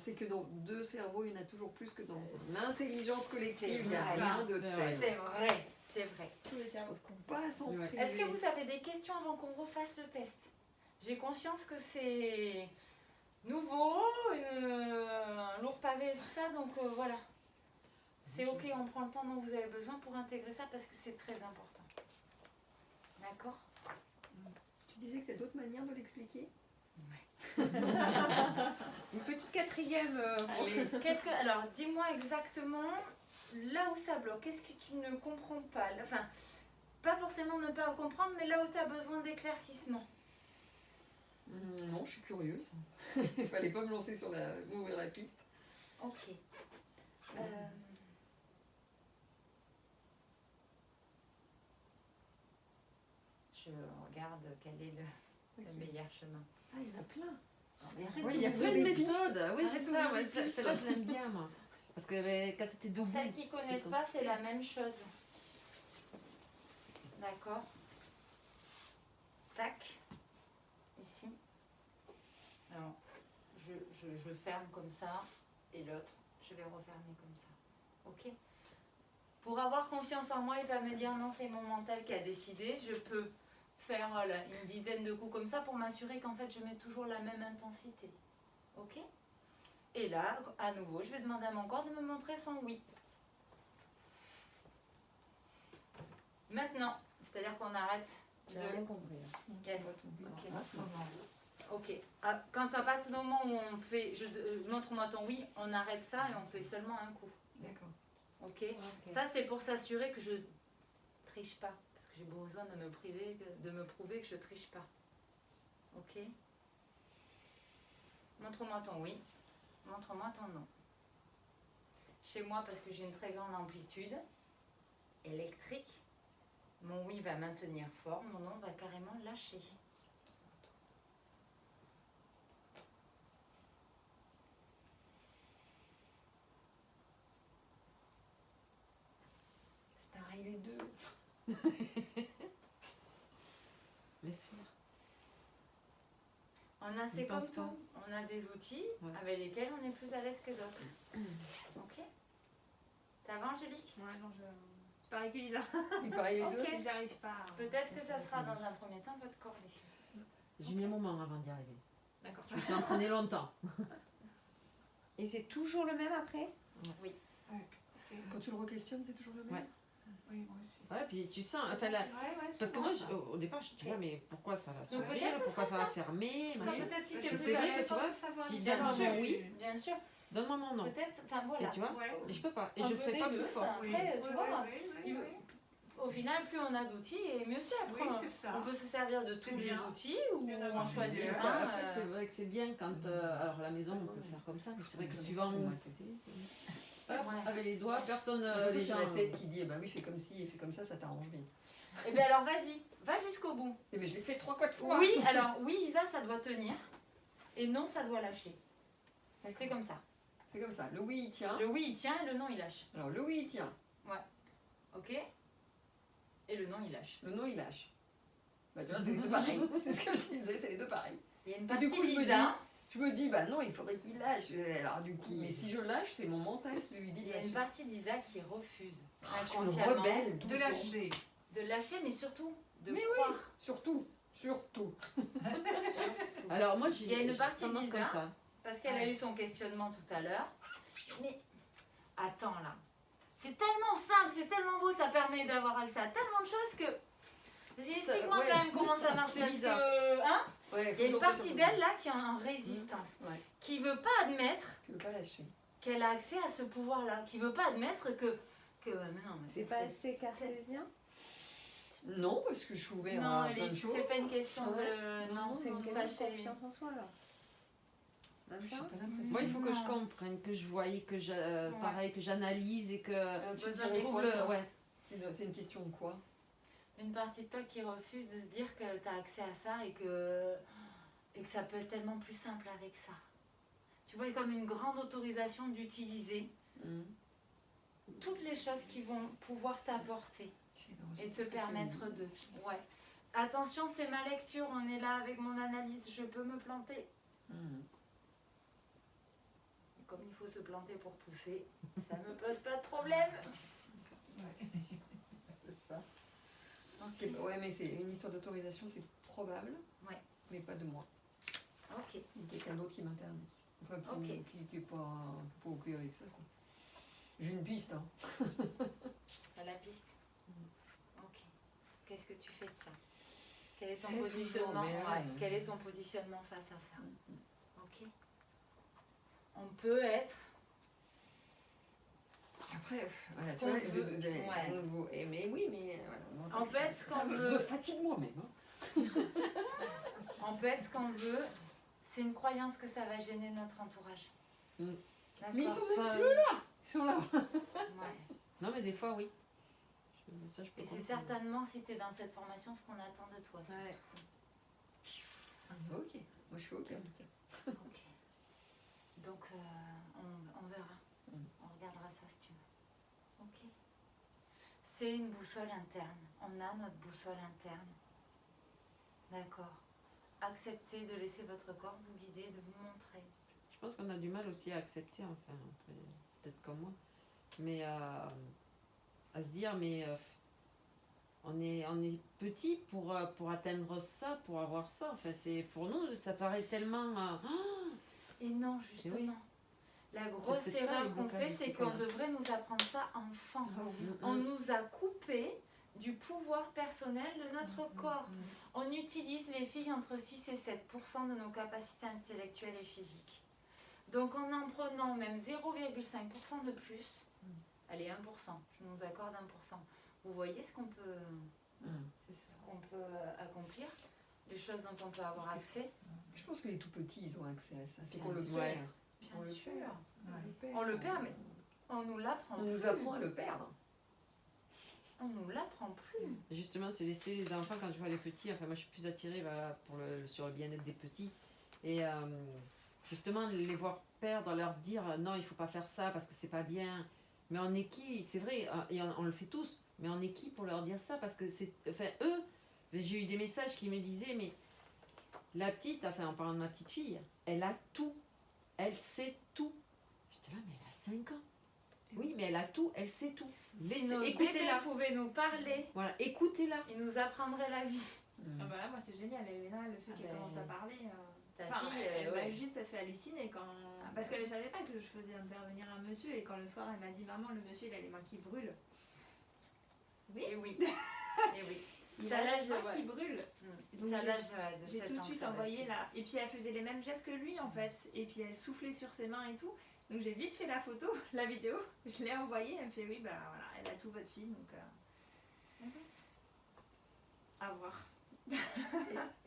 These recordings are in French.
c'est que dans deux cerveaux, il y en a toujours plus que dans l'intelligence collective. Il n'y a vrai. rien de tel. C'est vrai, c'est vrai. Tous les cerveaux se comprennent. Pas s'en Ouais. priver. Est-ce que vous avez des questions avant qu'on refasse le test? J'ai conscience que c'est nouveau, un lourd pavé et tout ça, donc voilà. C'est ok, on prend le temps dont vous avez besoin pour intégrer ça parce que c'est très important. D'accord? Tu disais que tu as d'autres manières de l'expliquer? Une petite quatrième. Allez. Alors, dis-moi exactement là où ça bloque. Qu'est-ce que tu ne comprends pas? Enfin, pas forcément ne pas comprendre, mais là où tu as besoin d'éclaircissement. Non, je suis curieuse. Il fallait pas me lancer sur m'ouvrir la piste. Ok. Je regarde quel est le meilleur chemin. Ah, il y en a plein. Oui, il y a plein de méthodes. Oui, c'est ça. Ouais, celle-là, je l'aime bien, moi. Parce que quand tu es Pour debout. celles qui ne connaissent pas, c'est la même chose. D'accord. Tac. Ici. Alors, je ferme comme ça. Et l'autre, je vais refermer comme ça. Ok? Pour avoir confiance en moi et pas me dire non, c'est mon mental qui a décidé, je peux faire une dizaine de coups comme ça pour m'assurer qu'en fait, je mets toujours la même intensité. Ok? Et là, à nouveau, je vais demander à mon corps de me montrer son oui. Maintenant, c'est-à-dire qu'on arrête J'ai rien compris. Yes. Ok. Ah, quand à partir du moment où on fait, montre-moi ton oui, on arrête ça et on fait seulement un coup. D'accord. Ok. Ça, c'est pour s'assurer que je triche pas, parce que j'ai besoin de me prouver que je triche pas. Ok. Montre-moi ton oui. Montre-moi ton non. Chez moi, parce que j'ai une très grande amplitude électrique, mon oui va maintenir fort, mon non va carrément lâcher. C'est pareil les deux. Laisse faire. On a, Je c'est comme pense pas. tout, on a des outils Ouais. avec lesquels on est plus à l'aise que d'autres. Ok. Ça va, Angélique? Ouais, non, c'est pareil que Lisa. Et pareil les deux. Ok. J'arrive pas. Peut-être que ça sera dans un premier temps votre corps, les filles. J'ai mis un moment avant d'y arriver. D'accord. Je me suis entraînée longtemps. Et c'est toujours le même après? Quand tu le re-questionnes, c'est toujours le même. Ouais. Oui, moi aussi. Ouais, puis tu sens. Enfin, là, parce que moi, au départ, je dis, mais pourquoi ça va s'ouvrir? peut-être Pourquoi ça, ça va fermer? Comme machin. peut-être si C'est quelques C'est vrai années- que tu vois, j'ai Bien donne-moi sûr. mon oui, Bien sûr, donne-moi mon non. peut-être, enfin voilà. Et tu vois, Ouais. et je peux pas. Et Un je peu fais des pas deux, plus fort. enfin, Après, tu vois, oui. au final, plus on a d'outils, et mieux c'est. Après, Oui, c'est ça. on peut se servir de tous C'est les bien. outils ou Bien on d'avoir choisit plusieurs. Ça, un. après, c'est vrai que c'est bien quand. Alors, à la maison, on peut le faire comme ça, mais c'est vrai que suivant où. Hop, Ouais. avec les doigts, personne. Les Les gens. la tête qui dit bah oui, fais comme ci et fais comme ça t'arrange bien. Et bien alors vas-y, va jusqu'au bout. Et mais je l'ai fait 3-4 fois. Oui, alors oui, Isa, ça doit tenir. Et non, ça doit lâcher. C'est comme ça. C'est comme ça. Le oui il tient. Le oui, il tient et le non, il lâche. Alors le oui il tient. Ok? Et le non, il lâche. Le non il lâche. Bah tu vois, c'est les deux pareils. C'est ce que je disais, c'est les deux pareils. Il y a une Et partie du coup, d'Isa. je me dis bah non, il faudrait qu'il lâche. Alors du coup, mais si je lâche, c'est mon mental qui lui dit Il de y a une lâcher. partie d'Isa qui refuse Je suis une inconsciemment rebelle. tout De le temps. lâcher. de lâcher, mais surtout de Mais croire. Surtout. Surtout. Alors, moi, Il y a une j'ai partie tendance d'Isa. comme ça. Parce qu'elle a eu son questionnement tout à l'heure. Mais attends là. C'est tellement simple, c'est tellement beau, ça permet d'avoir accès à tellement de choses que. Vas-y, explique-moi ouais, quand même comment ça marche. c'est Parce bizarre. que. Hein? Ouais, Il y a une faut partie sur- d'elle là qui est en résistance. Ouais. Qui veut pas admettre Tu veux pas lâcher. qu'elle a accès à ce pouvoir-là. Qui veut pas admettre que. Mais non, mais C'est pas assez cartésien? Non, parce que je suis ouvert Non, à plein de choses. c'est pas une question Ouais. de. Non, Non, C'est une pas question de chez- confiance en soi alors. Même J'ai pas? pas l'impression. Moi, il faut que je Non. comprenne, que je voie, que je, pareil, que j'analyse et que Tu Besoin dirais d'expliquer. quoi, toi ouais. C'est une question de quoi? Une partie de toi qui refuse de se dire que tu as accès à ça et que ça peut être tellement plus simple avec ça. Tu vois, comme une grande autorisation d'utiliser toutes les choses qui vont pouvoir t'apporter et te permettre de. Ouais. Attention, c'est ma lecture, on est là avec mon analyse, je peux me planter. faut se planter pour pousser. Ça me pose pas de problème. C'est ça. Ok. Ouais, mais c'est une histoire d'autorisation, c'est probable. Ouais. Mais pas de moi. Ok. Il y a quelqu'un d'autre qui m'interdit. Enfin, Ok. qui est pas OK avec ça, quoi. J'ai une piste, hein. T'as la piste. Ok. Qu'est-ce que tu fais de ça? Quel est ton C'est positionnement? toujours bien. Ouais. Quel est ton positionnement face à ça? Ok. On peut être. Après, voilà, Ce tu vois, qu'on veut. Ouais. nouveau. Mais oui, mais voilà. On peut être ce qu'on Je me veut. fatigue moi-même. Hein. On peut être ce qu'on veut. C'est une croyance que ça va gêner notre entourage. Mm. Mais ils D'accord. sont même Ça, plus là. Ils sont là. Ouais. Non, mais des fois, oui. Ça, je peux Et c'est comprendre. certainement, si tu es dans cette formation, ce qu'on attend de toi. surtout. Ouais. OK. Moi, je suis OK en tout cas. Ok. Donc, on verra. On regardera ça si tu veux. Ok. C'est une boussole interne. On a notre boussole interne. D'accord. Acceptez de laisser votre corps vous guider, de vous montrer. Je pense qu'on a du mal aussi à accepter, enfin, après, peut-être comme moi, mais à se dire, mais on est petit pour atteindre ça, pour avoir ça. Enfin, c'est, pour nous, ça paraît tellement... Et non, justement. oui. La grosse peut-être ça, erreur les qu'on blocages fait, aussi c'est qu'on qu'on a. devrait nous apprendre ça enfant. Ah On nous a coupé du pouvoir personnel de notre corps. On utilise les filles entre 6 et 7% de nos capacités intellectuelles et physiques. Donc en prenant même 0,5% de plus, allez 1%, je nous accorde 1%. Vous voyez ce qu'on peut, accomplir, les choses dont on peut avoir accès. Je pense que les tout petits, ils ont accès à ça. C'est Bien qu'on le sûr. perd. Bien On le sûr. perd. On le perd, mais on nous l'apprend On plus. nous apprend à le perdre. On nous l'apprend plus. Justement, c'est laisser les enfants, quand je vois les petits, enfin moi je suis plus attirée sur le bien-être des petits. Et justement, les voir perdre, leur dire non, il faut pas faire ça parce que c'est pas bien. Mais on est qui? C'est vrai, et on le fait tous, mais on est qui pour leur dire ça? Parce que c'est. Enfin, eux, j'ai eu des messages qui me disaient, mais la petite, enfin en parlant de ma petite fille, elle a tout. Elle sait tout. J'étais là, mais elle a 5 ans. Oui, mais elle a tout, elle sait tout. Si nos bébés Écoutez-la. pouvaient nous parler, Voilà, écoutez-la. ils nous apprendraient la vie. Ah bah là, moi c'est génial, Elena, le fait Ah qu'elle ben, commence à parler. Ta Enfin, fille, elle m'a ouais. juste fait halluciner quand. Ah Parce bah. qu'elle ne savait pas que je faisais intervenir un monsieur et quand le soir elle m'a dit maman, le monsieur il a les mains qui brûlent. Oui. Et oui. Et oui. Il Ça, a là, les je mains vois. qui brûlent. Donc Ça j'ai- l'âge de J'ai 7 tout de ans, suite ça va envoyé suivre. là. Et puis elle faisait les mêmes gestes que lui en fait. Et puis elle soufflait sur ses mains et tout. Donc j'ai vite fait la photo, la vidéo. Je l'ai envoyée. Elle me fait oui, bah voilà, elle a tout votre fille. Donc à voir.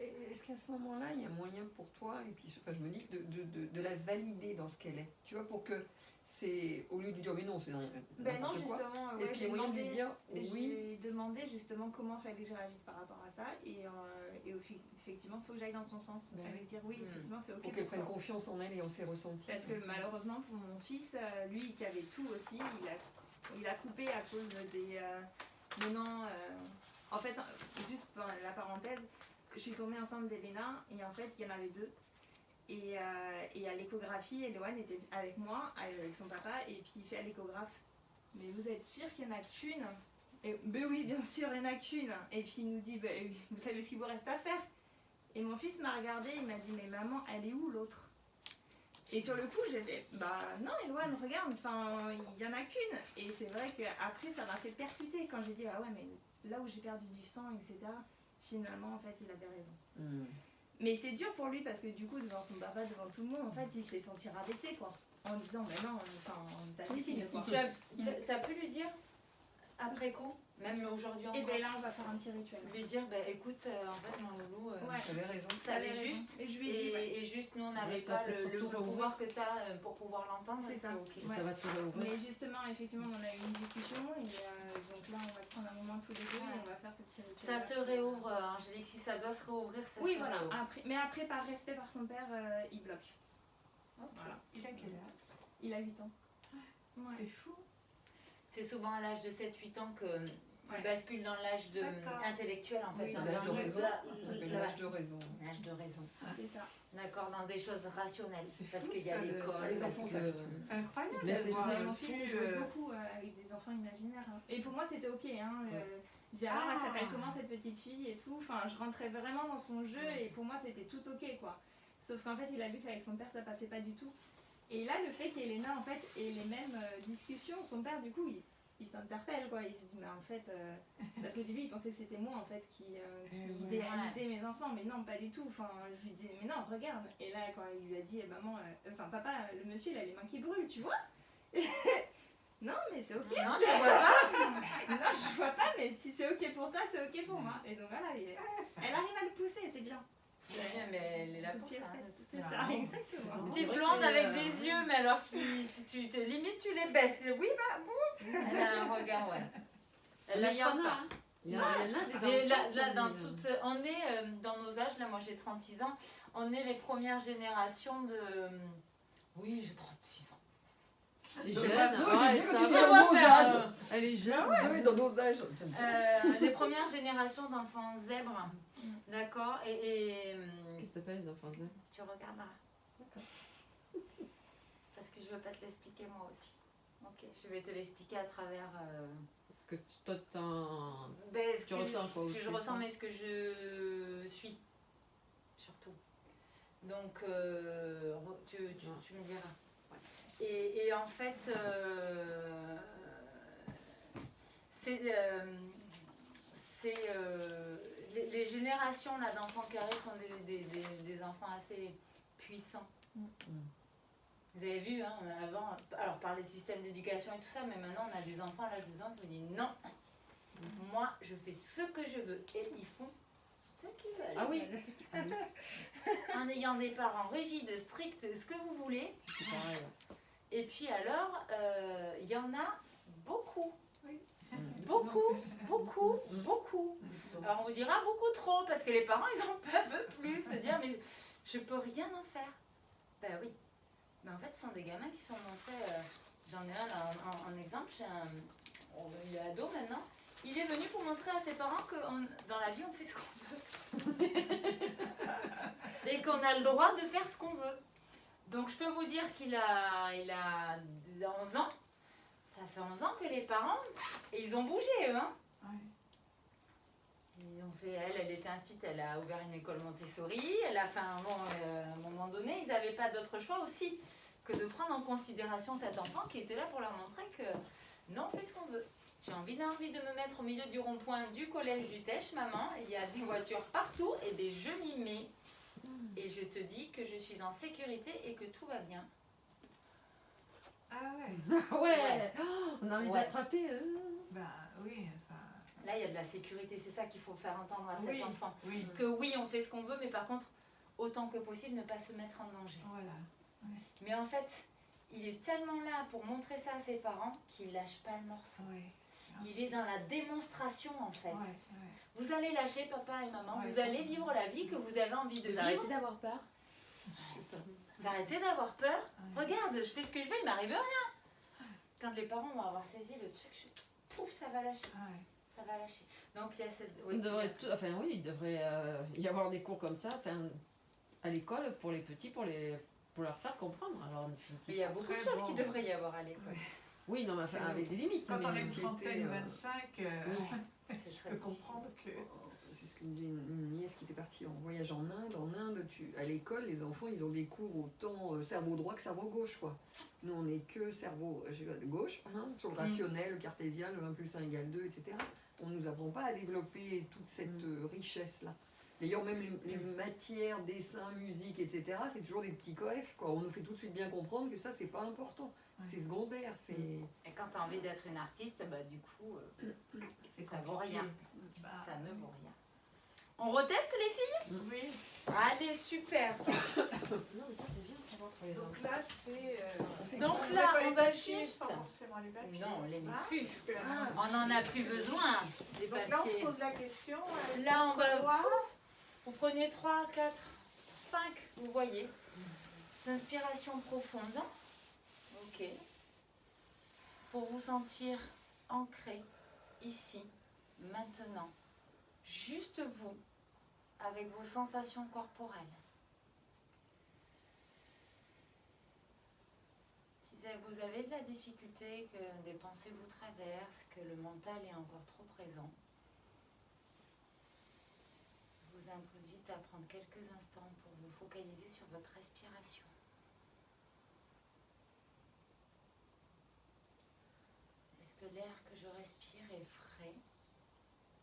Et est-ce qu'à ce moment-là, il y a moyen pour toi, et puis enfin, je me dis, de la valider dans ce qu'elle est? Tu vois, pour que c'est. Au lieu de lui dire, mais non, c'est Ben non, n'importe quoi. justement, Est-ce qu'il y a moyen de lui dire, oui? j'ai demandé justement comment il fallait que je réagisse par rapport à ça. Et effectivement, il faut que j'aille dans son sens. Ben Elle oui. me dire oui, effectivement, c'est ok. Pour qu'elle pour prenne toi. confiance en elle et en ses ressentis. Parce que malheureusement pour mon fils, lui qui avait tout aussi, il a coupé à cause des... Maintenant, en fait, juste pour la parenthèse, je suis tombée enceinte d'Elena et en fait il y en avait 2. Et à l'échographie, Eloane était avec moi, avec son papa, et puis il fait à l'échographe. Mais vous êtes sûr qu'il n'y en a qu'une? Et ben oui, bien sûr, il n'y en a qu'une. Et puis il nous dit, ben, vous savez ce qu'il vous reste à faire? Et mon fils m'a regardé, il m'a dit, mais maman, elle est où l'autre? Et sur le coup, j'ai fait, bah non, Eloane, regarde, enfin, il n'y en a qu'une. Et c'est vrai qu'après, ça m'a fait percuter quand j'ai dit, ah ouais, mais là où j'ai perdu du sang, etc., finalement, en fait, il avait raison. Mais c'est dur pour lui parce que du coup, devant son papa, devant tout le monde, en fait, il s'est senti rabaissé, quoi. En disant, mais non, enfin, t'hallucines, quoi. Tu as pu lui dire, après coup, même aujourd'hui Et encore, ben là, on va faire un petit rituel. lui dire, bah, écoute, en fait, mon loulou, Ouais. J'avais raison. t'avais raison. juste, Et je lui ai dit, ouais. et juste nous, on n'avait Ouais, ça pas peut être le surtout pouvoir rouvrir. que tu as pour pouvoir l'entendre, C'est et ça. ok. Ouais. Ça va te réouvrir. Mais justement, effectivement, on a eu une discussion et donc là, on va se prendre un moment tous les deux Ouais. et on va faire ce petit rituel. Ça se réouvre, Angélique, si ça doit se réouvrir, ça Oui, se voilà. réouvre. Après, mais après, par respect par son père, il bloque. Ok. Voilà. Il a quel âge? Il a 8 ans. Ouais. C'est fou. C'est souvent à l'âge de 7-8 ans que Il bascule dans l'âge D'accord. intellectuel en fait. Oui, dans l'âge de raison. la- On appelle la- l'âge de raison. l'âge de raison. C'est ça. D'accord, dans des choses rationnelles. C'est Parce fou, qu'il y a ça, l'école. Ah, les parce enfants, que- ça C'est incroyable. Mais de c'est voir ça. Mon fils plus, jouait beaucoup avec des enfants imaginaires. Hein. Et pour moi, c'était ok. Hein. Je dis, ah, Ah. elle s'appelle comment cette petite fille et tout. Enfin, je rentrais vraiment dans son jeu et pour moi, c'était tout ok, quoi. Sauf qu'en fait, il a vu qu'avec son père, ça passait pas du tout. Et là, le fait qu'Elena, en fait, ait les mêmes discussions, son père, du coup, il s'interpelle, quoi. Il se dit, mais en fait, parce qu'au début, il pensait que c'était moi, en fait, qui idéalisais mes enfants, mais non, pas du tout. Enfin, je lui disais, mais non, regarde. Et là, quand il lui a dit, maman, enfin, papa, le monsieur, il a les mains qui brûlent, tu vois. Non, mais c'est ok. Non, je vois pas. Non, je vois pas, mais si c'est ok pour toi, c'est ok pour moi. Et donc voilà, elle arrive à le pousser, c'est bien. C'est bien, mais elle est là pour Puis ça. après, de toute c'est façon. ça, exactement. Petite vrai blonde que c'est, avec des yeux, mais alors limite tu les baisses. Oui, bah bon. Elle a un regard, ouais. Elle Mais il y lâche en pas. a. Hein. Il y en a des Et enfants. là, dans qui- toute, on est dans nos âges, là moi j'ai 36 ans, on est les premières générations de... Oui, j'ai 36 ans. T'es Non, jeune. non, Ouais, j'aime bien ça quand tu va. dis dans nos âges. Elle est jeune. Ah oui, dans nos âges. Les premières générations d'enfants zèbres, d'accord, et Qu'est-ce que ça s'appelle les enfants zèbres? tu regarderas. D'accord. Parce que je veux pas te l'expliquer moi aussi. Ok, je vais te l'expliquer à travers... Parce que toi, Ben, ce Tu que ressens quoi Ce que aussi, je ressens, ça mais ce que je suis. Surtout. Donc, tu me diras. Et en fait, les générations là, d'enfants qui arrivent sont des enfants assez puissants. Vous avez vu, hein, avant, alors par les systèmes d'éducation et tout ça, mais maintenant on a des enfants à l'âge de 2 ans qui me disent non, moi je fais ce que je veux. Et ils font ce qu'ils veulent. Ah oui. En ayant des parents rigides, stricts, ce que vous voulez. C'est pareil. Et puis alors, il y en a beaucoup. De Beaucoup, plus en plus. beaucoup, beaucoup. Alors on vous dira beaucoup trop, parce que les parents ils en peuvent plus. Se dire, mais je peux rien en faire. Ben oui. Mais en fait, ce sont des gamins qui sont montrés. J'en ai un en exemple, il est ado maintenant. Il est venu pour montrer à ses parents que dans la vie, on fait ce qu'on veut. Et qu'on a le droit de faire ce qu'on veut. Donc je peux vous dire qu'il a 11 ans. Ça fait 11 ans que les parents, et ils ont bougé eux. Hein. Ils ont fait, elle était instite, elle a ouvert une école Montessori. Elle a fait à un moment donné, ils n'avaient pas d'autre choix aussi que de prendre en considération cet enfant qui était là pour leur montrer que non, on fait ce qu'on veut. J'ai envie de me mettre au milieu du rond-point du collège du Tèche, maman. Il y a des voitures partout et des je m'y mets. Et je te dis que je suis en sécurité et que tout va bien. Ah ouais. Ah ouais. Oh, on a envie Ouais. d'attraper. Bah oui. Enfin, Là, il y a de la sécurité. C'est ça qu'il faut faire entendre à cet Oui. enfant. oui. Que oui, on fait ce qu'on veut, mais par contre, autant que possible, ne pas se mettre en danger. Voilà. Mais en fait, il est tellement là pour montrer ça à ses parents qu'il lâche pas le morceau. Ouais. Il est dans la démonstration, en fait. Ouais. Vous allez lâcher papa et maman, Ouais. vous allez vivre la vie que vous avez envie de Vous vivre. arrêtez d'avoir peur. C'est ça. Vous arrêtez d'avoir peur. Ouais. Regarde, je fais ce que je veux, il m'arrive rien. Quand les parents vont avoir saisi le truc, pouf, ça va lâcher. Ouais. Ça va lâcher. Donc il y a cette... Il devrait il devrait y avoir des cours comme ça, à l'école pour les petits, pour leur faire comprendre. Alors en Mais définitive. il y a beaucoup de Très choses bon. qui devraient y avoir à l'école. Oui, non, mais C'est avec des limites. Quand mais on a une société, trentaine, 25, C'est je très peux difficile. comprendre que. C'est ce que me dit une nièce qui était partie en voyage en Inde. En Inde, à l'école, les enfants, ils ont des cours autant cerveau droit que cerveau gauche, quoi. Nous, on n'est que cerveau gauche, hein, sur le rationnel, le cartésien, le 1 plus 1 égale 2, etc. On ne nous apprend pas à développer toute cette richesse-là. D'ailleurs, même les matières, dessin, musique, etc., c'est toujours des petits coefs, quoi. On nous fait tout de suite bien comprendre que ça, c'est pas important. Ouais. C'est secondaire, c'est... Et quand tu as envie d'être une artiste, bah du coup, ça vaut compliqué. rien. Bah, Ça ne vaut rien. On reteste les filles? Oui. Allez, super. Non, mais ça c'est bien de savoir pour les enfants. Donc là, c'est. Donc on là, met pas on les va papiers, juste... pas forcément les papiers. Non, on les met Ah, plus. parce que là, On n'en a plus besoin, des Donc là, on se papiers. pose la question. Là, on va... voir. Vous prenez 3, 4, 5, vous voyez. D'inspiration profonde. Ok. Pour vous sentir ancré ici, maintenant, juste vous, avec vos sensations corporelles. Si vous avez de la difficulté, que des pensées vous traversent, que le mental est encore trop présent, je vous invite à prendre quelques instants pour vous focaliser sur votre respiration. Est-ce que l'air que je respire est frais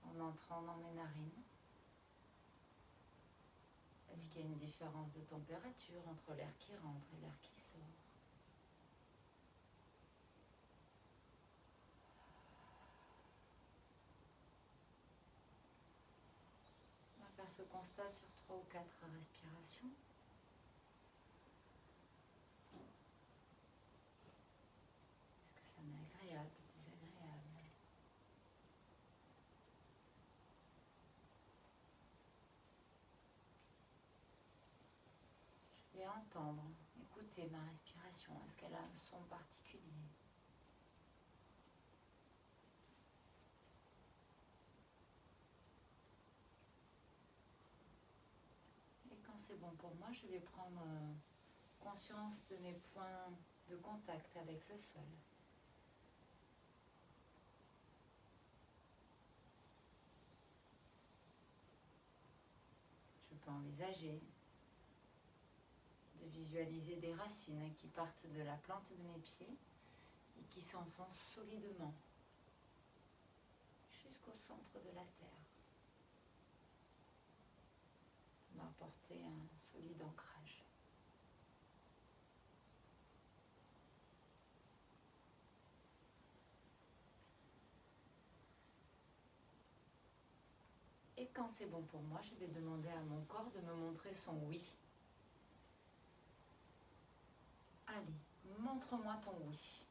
en entrant dans mes narines? Est-ce qu'il y a une différence de température entre l'air qui rentre et l'air qui sort? On va faire ce constat sur 3 ou 4 respirations. Est-ce que ça m'est agréable ou désagréable? Je vais entendre, écouter ma respiration. Est-ce qu'elle a un son particulier? Et quand c'est bon pour moi, je vais prendre conscience de mes points de contact avec le sol. Je peux envisager de visualiser des racines qui partent de la plante de mes pieds et qui s'enfoncent solidement jusqu'au centre de la terre, m'apporter un solide ancrage. Et quand c'est bon pour moi, je vais demander à mon corps de me montrer son oui. Allez, montre-moi ton oui.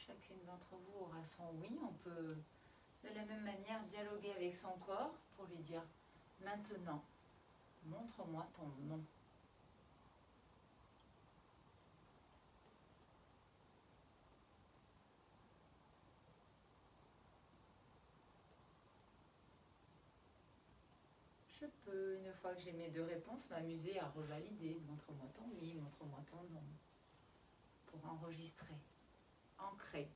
Chacune d'entre vous aura son oui. On peut de la même manière dialoguer avec son corps pour lui dire maintenant, montre-moi ton non. Je peux, une fois que j'ai mes 2 réponses, m'amuser à revalider. Montre-moi ton oui, montre-moi ton non. Pour enregistrer, ancrer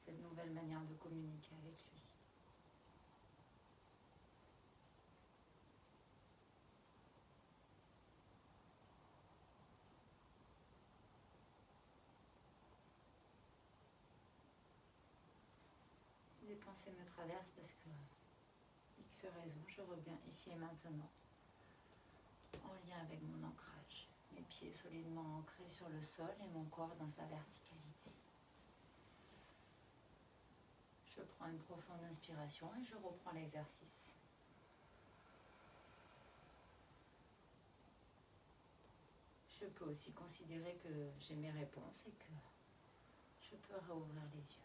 cette nouvelle manière de communiquer avec lui. Si des pensées me traversent parce que X raison, je reviens ici et maintenant, en lien avec mon ancrage. Mes pieds solidement ancrés sur le sol et mon corps dans sa verticalité. Je prends une profonde inspiration et je reprends l'exercice. Je peux aussi considérer que j'ai mes réponses et que je peux réouvrir les yeux.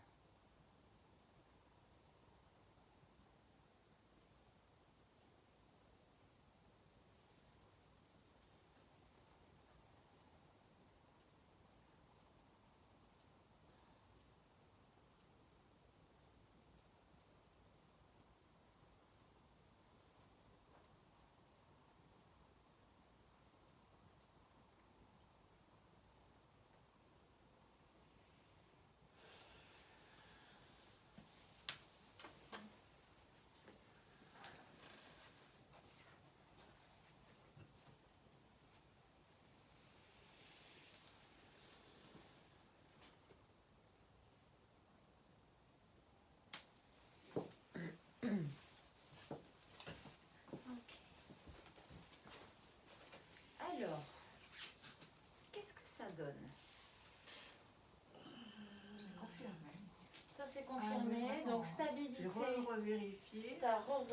Donc J'ai stabilité, revérifié. t'as re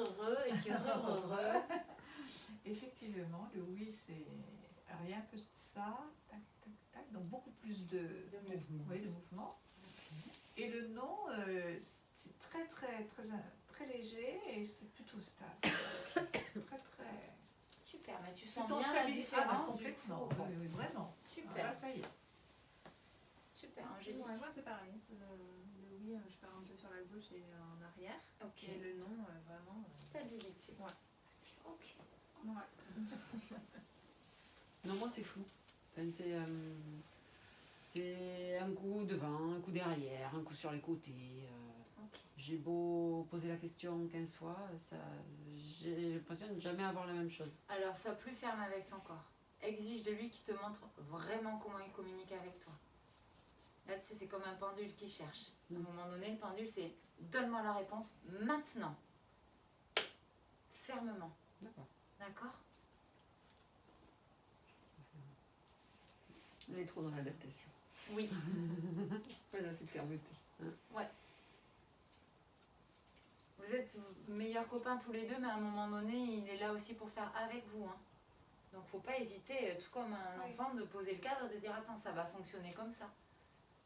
et que re. Effectivement, le oui, c'est rien que ça, tac, tac, tac, donc beaucoup plus de mouvement. Oui, de mouvement. Et le non, c'est très, très, très, très léger et c'est plutôt stable. Très, très. Super, mais tu sens Plutôt bien la stabilisé. différence Complètement. du coup. Oui, oui, vraiment. Super, Là, ça y est. super, Ouais, Angélique. moi c'est pareil. Le oui, je pars un peu sur la gauche et en arrière. Ok, Et le non, vraiment. stabilité. Ouais. Ok. Ouais. Non, moi c'est flou. Enfin, c'est un coup devant, un coup derrière, un coup sur les côtés. Ok. J'ai beau poser la question 15 fois, j'ai l'impression de jamais avoir la même chose. Alors, sois plus ferme avec ton corps. Exige de lui qu'il te montre vraiment comment il communique avec toi. Là, tu sais, c'est comme un pendule qui cherche. À un moment donné, le pendule, c'est donne-moi la réponse maintenant. Fermement. D'accord. D'accord? On est trop dans l'adaptation. Oui. Pas assez de fermeté. Vous êtes meilleurs copains tous les deux, mais à un moment donné, il est là aussi pour faire avec vous. Hein. Donc, faut pas hésiter, tout comme un Oui. enfant, de poser le cadre, de dire attends, ça va fonctionner comme ça.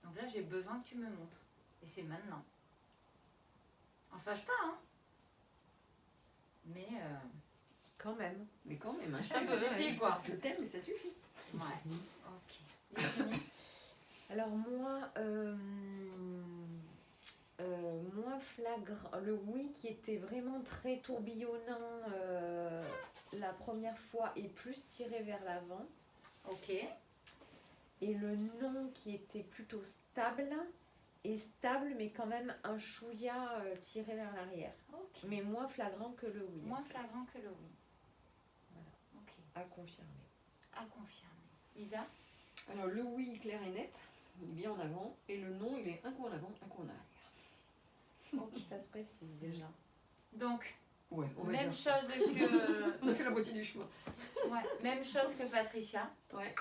Donc là, j'ai besoin que tu me montres. Et c'est maintenant. On se fâche pas, hein? Mais Quand même. Mais quand même, hein, ça suffit, quoi. je t'aime, mais ça suffit. Ouais. Ok. Virginie. Alors moi, moins flagrant, le oui qui était vraiment très tourbillonnant la première fois et plus tiré vers l'avant. Ok. Et le non qui était plutôt stable, mais quand même un chouïa tiré vers l'arrière. Ok. Mais moins flagrant que le oui. Moins flagrant que le oui. Voilà. Ok. À confirmer. À confirmer. Isa. Alors le oui clair et net, il est bien en avant, et le non, il est un coup en avant, un coup en arrière. Ok, ça se précise déjà. Donc, Ouais, on va même dire ça. chose que. On a fait la moitié du chemin. Ouais, même chose que Patricia. Ouais.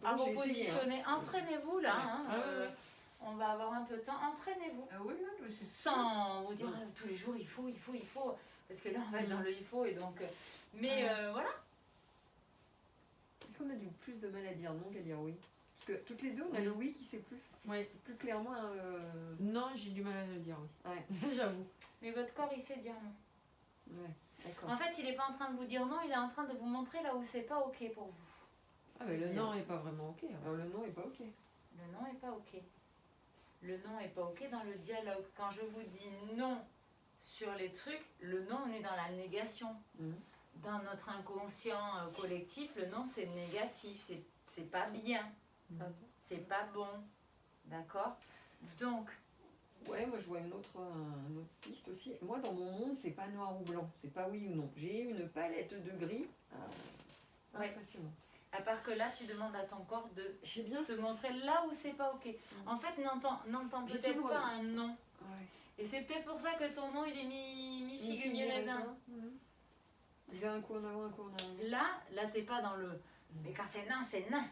À Bon, j'ai essayé, hein. repositionner. Entraînez-vous là. Ouais. Hein, Ah ouais, ouais. On va avoir un peu de temps. Entraînez-vous. Ah oui, oui, mais c'est ça. Sans vous dire ah, tous les jours il faut. Parce que là on va être dans le il faut et donc. Mais voilà. Est-ce qu'on a du plus de mal à dire non qu'à dire oui? Parce que toutes les deux, on a le oui qui c'est Oui. plus clairement. Non, j'ai du mal à le dire, oui. Ouais, J'avoue. Mais votre corps il sait dire non. ouais, d'accord. En fait il n'est pas en train de vous dire non, il est en train de vous montrer là où c'est pas ok pour vous. Ah, mais le non est pas vraiment ok. hein. Alors le non est pas ok. Le non est pas ok. Le non est pas ok dans le dialogue. Quand je vous dis non sur les trucs, le non on est dans la négation. Mhm. Dans notre inconscient collectif, le non c'est négatif, c'est pas bien, Ah bon? c'est pas bon. D'accord? Donc, Ouais, moi je vois une autre piste aussi. Moi dans mon monde, c'est pas noir ou blanc, c'est pas oui ou non. J'ai une palette de gris Ouais. impressionnante. à part que là, tu demandes à ton corps de J'ai bien. te montrer là où c'est pas ok. En fait, n'entends J'ai peut-être toujours pas un- un non. Ouais. Et c'est peut-être pour ça que ton nom, il est mi-figue, mi-raisin. Il y a un coup en avant, un coup en arrière. Là, t'es pas dans le mais quand c'est non, c'est non.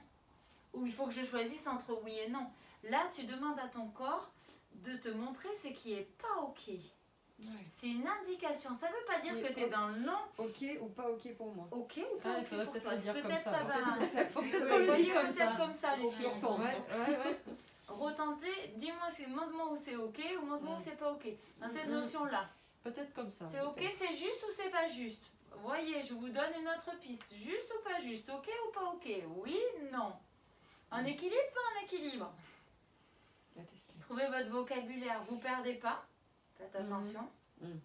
Ou il faut que je choisisse entre oui et non. Là, tu demandes à ton corps de te montrer ce qui est pas ok. Ouais. C'est une indication. Ça veut pas dire Qui que est t'es ok. dans le non, Ok ou pas ok pour moi. ok ou pas Ah, il ok faudrait pour peut-être toi. le dire comme Peut-être ça. ça va. Faut peut-être Oui, qu'on le Voyez dise comme peut-être ça. comme ça, les filles. Retente. Ouais. Retenter, dis-moi, montre-moi où c'est ok ou montre-moi où c'est pas ok. Dans cette Mm. notion-là. Peut-être comme ça. C'est ok, c'est juste ou c'est pas juste. Voyez, je vous donne une autre piste. Juste ou pas juste, ok ou pas ok. Oui, non. En équilibre, pas en équilibre. On va tester. Trouvez votre vocabulaire, vous perdez pas. Faites attention. Mhm.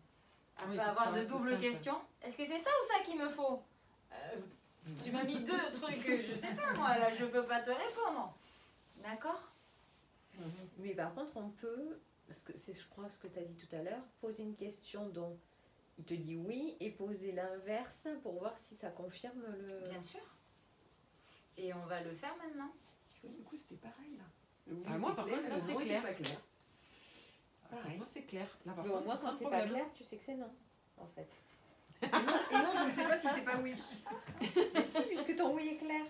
À Oui, pas faut que avoir ça de reste double simple. question. Est-ce que c'est ça ou ça qu'il me faut Tu m'as mis deux trucs, je sais pas moi, là je peux pas te répondre. D'accord? Mais par contre, on peut, c'est je crois ce que tu as dit tout à l'heure, poser une question dont il te dit oui et poser l'inverse pour voir si ça confirme le... Bien sûr. Et on va le faire maintenant. Tu vois, du coup, c'était pareil là. Le oui Ah, moi, était par clair, contre, le là, c'est non était clair. pas clair. Pareil. Moi, c'est clair. Là, par Mais au contre, moins, sans quand c'est pas problème. clair, tu sais que c'est non, en fait. Et non, je ne sais pas si c'est pas oui. Mais si, puisque ton oui est clair.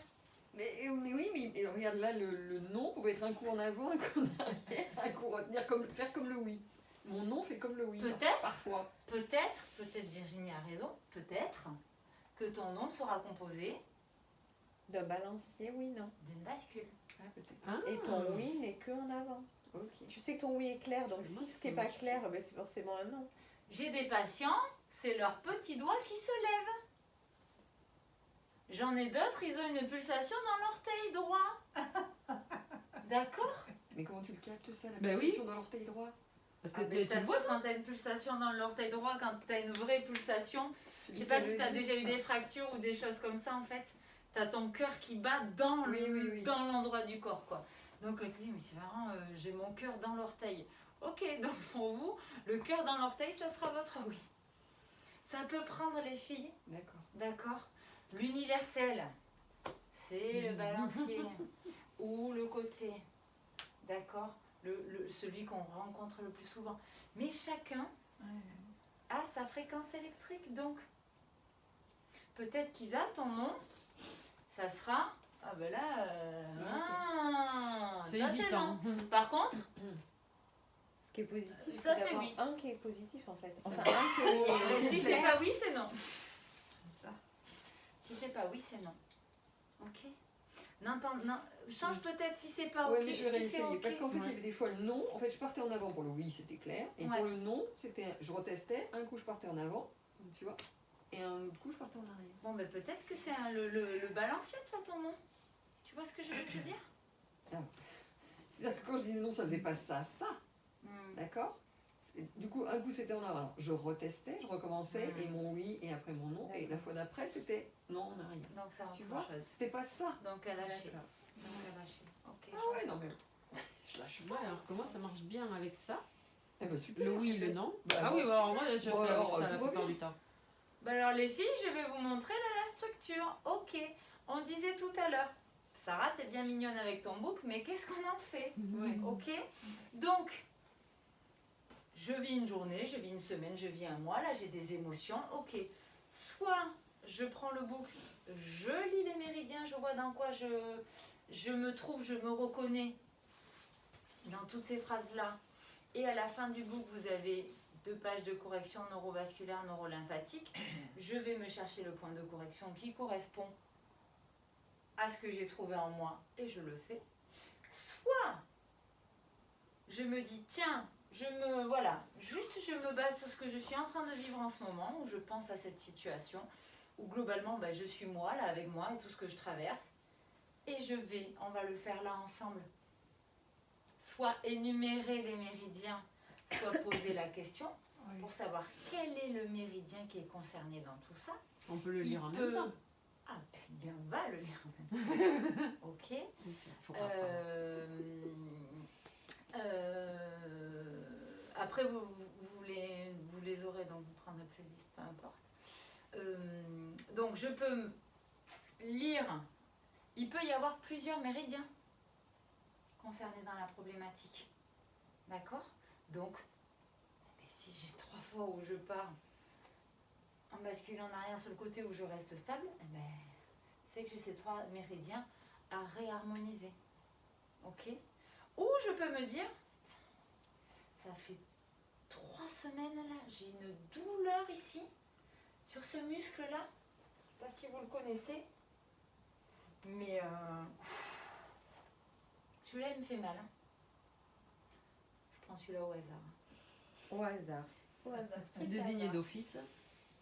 Mais oui, mais regarde là, le non pouvait être un coup en avant, un coup en arrière, un coup retenir faire comme le oui. Mon nom fait comme le oui. Peut-être. Parfois. Peut-être Virginie a raison, peut-être que ton nom sera composé D'un balancier, oui, non. d'une bascule. Ah, peut-être. Ah. Et ton oui n'est que en avant. Ok. Tu sais que ton oui est clair, donc C'est moi, si ce ça qui n'est pas marche. clair, ben, c'est forcément un non. J'ai des patients, c'est leur petit doigt qui se lève. J'en ai d'autres, ils ont une pulsation dans l'orteil droit. D'accord? Mais comment tu le captes ça, la Ben oui. pulsation dans l'orteil droit? Parce que Ah, mais je tu le vois, t'assure, quand tu as une pulsation dans l'orteil droit, quand tu as une vraie pulsation, je sais pas si tu as déjà eu des fractures ou des choses comme ça en fait. Tu as ton cœur qui bat dans Oui. dans l'endroit du corps quoi. Donc tu te dis mais c'est marrant, j'ai mon cœur dans l'orteil. Ok, donc pour vous, le cœur dans l'orteil, ça sera votre oui. Ça peut prendre les filles, D'accord. d'accord. L'universel, c'est le balancier ou le côté, d'accord. Celui qu'on rencontre le plus souvent. Mais chacun a sa fréquence électrique, donc peut-être qu'Isa, ton nom, ça sera. Ah ben là, c'est ça, hésitant. non. Par contre, Ce qui est positif, Ça, c'est c'est d'avoir oui. un qui est positif en fait. Enfin, un qui est si c'est clair. pas oui, c'est non. Ça. Si c'est pas oui, c'est non. Ok. Non, change peut-être si c'est pas Oui, ok. mais je vais si c'est réessayer. ok. Parce qu'en fait, il y Ouais. avait des fois le non. En fait, je partais en avant pour le oui, c'était clair. Et Ouais. pour le non, c'était, je retestais. Un coup, je partais en avant, tu vois. Et un autre coup, je partais en arrière. Bon, ben peut-être que c'est le balancier, toi, ton nom. Tu vois ce que je veux te dire? C'est-à-dire que quand je disais non, ça faisait pas ça. D'accord. Du coup, un coup, c'était en avant. Alors, je retestais, je recommençais. Et mon oui, et après mon non. Et la fois d'après, c'était non en arrière. Donc c'est Tu autre vois, chose. c'était pas ça. Donc à lâcher. D'accord. Donc à lâcher. Ok. Ah ouais, non mais je lâche pas. Ouais, alors comment ça marche bien avec ça? Eh ben super. Le oui, le non. Bah, Ah oui, bah, alors moi je Bon, fais avec alors, ça tout la va plupart bien. du temps. Bah alors les filles, je vais vous montrer la structure. Ok. On disait tout à l'heure. Sarah, t'es bien mignonne avec ton bouc, mais qu'est-ce qu'on en fait? Ouais. Ok. Donc, je vis une journée, je vis une semaine, je vis un mois. Là, j'ai des émotions. Ok. Soit je prends le bouc, je lis les méridiens, je vois dans quoi je me trouve, je me reconnais dans toutes ces phrases-là. Et à la fin du book, vous avez 2 pages de correction neurovasculaire, neurolymphatique. Je vais me chercher le point de correction qui correspond à ce que j'ai trouvé en moi et je le fais. Soit je me dis, tiens, je me base sur ce que je suis en train de vivre en ce moment, où je pense à cette situation, où globalement, je suis moi, là, avec moi et tout ce que je traverse. Et on va le faire là ensemble. Soit énumérer les méridiens, soit poser la question pour savoir quel est le méridien qui est concerné dans tout ça. On peut le lire en Il même peut- temps. Ah, ben bien, on va le lire en même temps. Ok. Faut pas apprendre. Après, vous les aurez, donc vous prendrez plus de liste, peu importe. Donc, je peux lire. Il peut y avoir plusieurs méridiens concernés dans la problématique. D'accord? Donc, si j'ai 3 fois où je pars en basculant en arrière sur le côté où je reste stable, c'est que j'ai ces 3 méridiens à réharmoniser. Ok? Ou je peux me dire, ça fait 3 semaines là, j'ai une douleur ici, sur ce muscle-là. Je ne sais pas si vous le connaissez, mais celui-là il me fait mal. Hein. Je prends celui-là au hasard. Au hasard. Au hasard. Désigné d'office.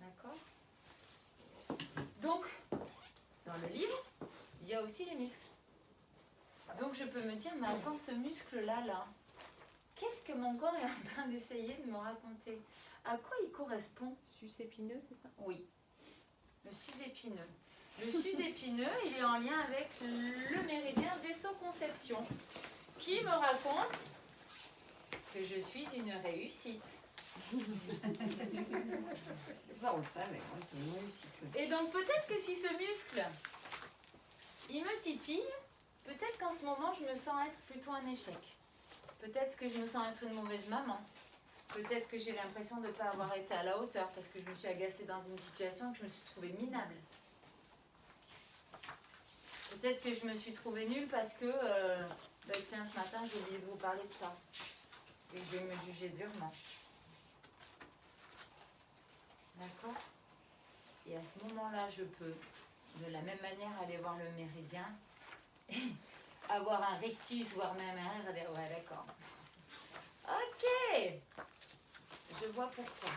D'accord? Donc, dans le livre, il y a aussi les muscles. Donc je peux me dire, mais attends, ce muscle-là, qu'est-ce que mon corps est en train d'essayer de me raconter? À quoi il correspond? Sus épineux, c'est ça? Oui, le sus-épineux. Le sus-épineux, il est en lien avec le méridien vaisseau-conception, qui me raconte que je suis une réussite. Ça, on le savait. Hein, c'est une réussite. Et donc peut-être que si ce muscle, il me titille, peut-être qu'en ce moment je me sens être plutôt un échec. Peut-être que je me sens être une mauvaise maman. Peut-être que j'ai l'impression de ne pas avoir été à la hauteur parce que je me suis agacée dans une situation que je me suis trouvée minable. Peut-être que je me suis trouvée nulle parce que, tiens, ce matin j'ai oublié de vous parler de ça. Et je vais me juger durement. D'accord? Et à ce moment-là, je peux, de la même manière, aller voir le méridien, avoir un rictus, voire même un rire, dire ouais, d'accord. Ok, je vois pourquoi.